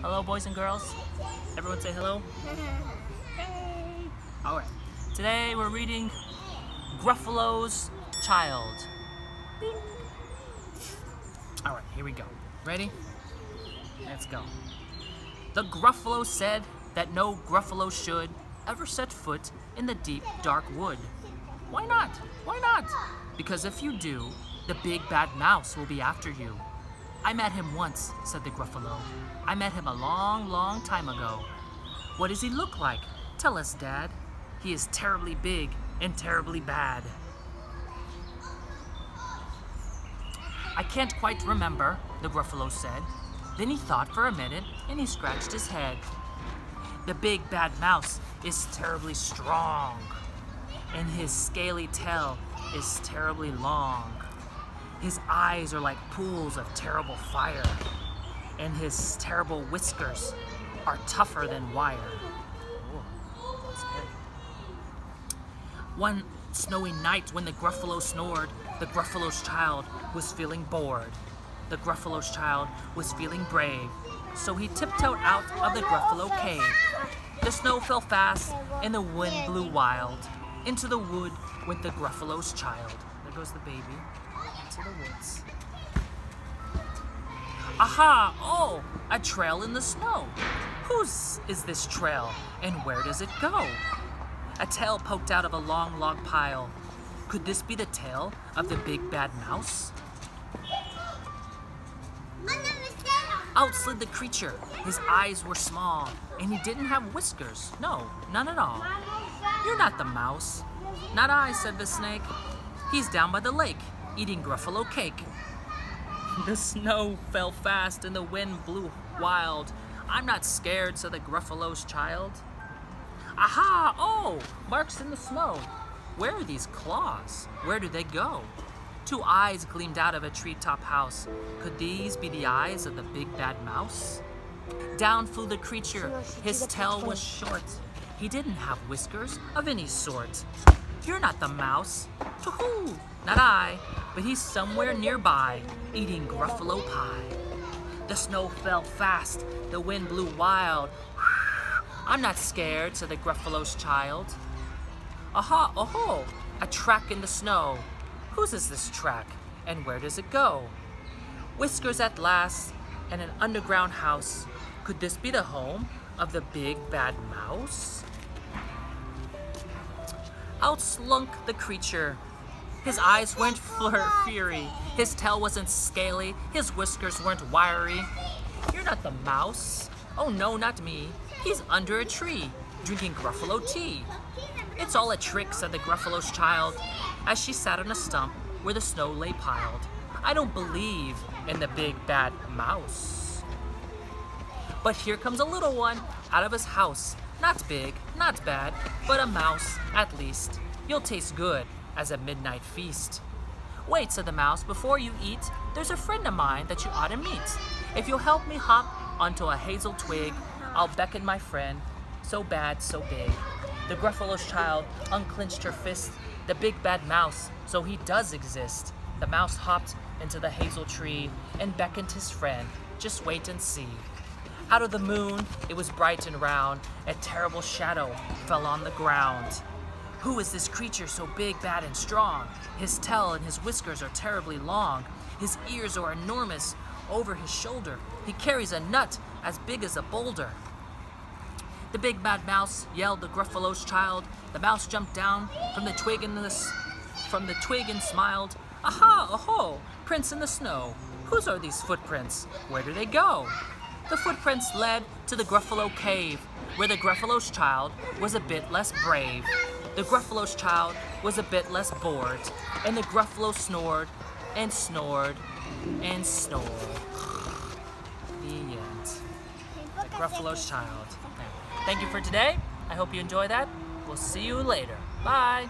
Hello, boys and girls. Everyone say hello. Hey. All right. Today we're reading Gruffalo's Child. Bing. All right, here we go. Ready? Let's go. The Gruffalo said that no Gruffalo should ever set foot in the deep, dark wood. Why not? Why not? Because if you do, the big bad mouse will be after you. I met him once, said the Gruffalo. I met him a long, long time ago. What does he look like? Tell us, Dad. He is terribly big and terribly bad. I can't quite remember, the Gruffalo said. Then he thought for a minute and he scratched his head. The big bad mouse is terribly strong, and his scaly tail is terribly long. His eyes are like pools of terrible fire, and his terrible whiskers are tougher than wire. Ooh, that's scary. One snowy night when the Gruffalo snored, the Gruffalo's child was feeling bored. The Gruffalo's child was feeling brave, so he tiptoed out of the Gruffalo cave. The snow fell fast and the wind blew wild. Into the wood went the Gruffalo's child. There goes the baby. Into the woods. Aha! Oh, a trail in the snow. Whose is this trail, and where does it go? A tail poked out of a long log pile. Could this be the tail of the big bad mouse? Out slid the creature. His eyes were small, and he didn't have whiskers. No, none at all. You're not the mouse. Not I, said the snake. He's down by the lake, eating Gruffalo cake. The snow fell fast and the wind blew wild. I'm not scared, said the Gruffalo's child. Aha! Oh, marks in the snow. Where are these claws? Where do they go? Two eyes gleamed out of a treetop house. Could these be the eyes of the big bad mouse? Down flew the creature. His tail was short. He didn't have whiskers of any sort. You're not the mouse. Toohoo! Not I, but he's somewhere nearby, eating Gruffalo pie. The snow fell fast. The wind blew wild. I'm not scared, said the Gruffalo's child. Aha! Oh-ho! A track in the snow. Whose is this track, and where does it go? Whiskers at last, and an underground house. Could this be the home of the big bad mouse? Out slunk the creature. His eyes weren't fury. His tail wasn't scaly. His whiskers weren't wiry. You're not the mouse. Oh no, not me. He's under a tree, drinking Gruffalo tea. It's all a trick, said the Gruffalo's child, as she sat on a stump where the snow lay piled. I don't believe in the big bad mouse. But here comes a little one out of his house. Not big, not bad, but a mouse at least. You'll taste good as a midnight feast. Wait, said the mouse, before you eat, there's a friend of mine that you ought to meet. If you'll help me hop onto a hazel twig, I'll beckon my friend, so bad, so big. The Gruffalo's child unclenched her fist. The big bad mouse, so he does exist. The mouse hopped into the hazel tree and beckoned his friend. Just wait and see. Out of the moon, it was bright and round. A terrible shadow fell on the ground. Who is this creature so big, bad, and strong? His tail and his whiskers are terribly long. His ears are enormous. Over his shoulder, he carries a nut as big as a boulder. The big bad mouse yelled the Gruffalo's child. The mouse jumped down from the twig and smiled. Aha, oh-ho, prints in the snow. Whose are these footprints? Where do they go? The footprints led to the Gruffalo cave, where the Gruffalo's child was a bit less brave. The Gruffalo's child was a bit less bored, and the Gruffalo snored and snored and snored. The end. The Gruffalo's child. Thank you for today. I hope you enjoy that. We'll see you later. Bye.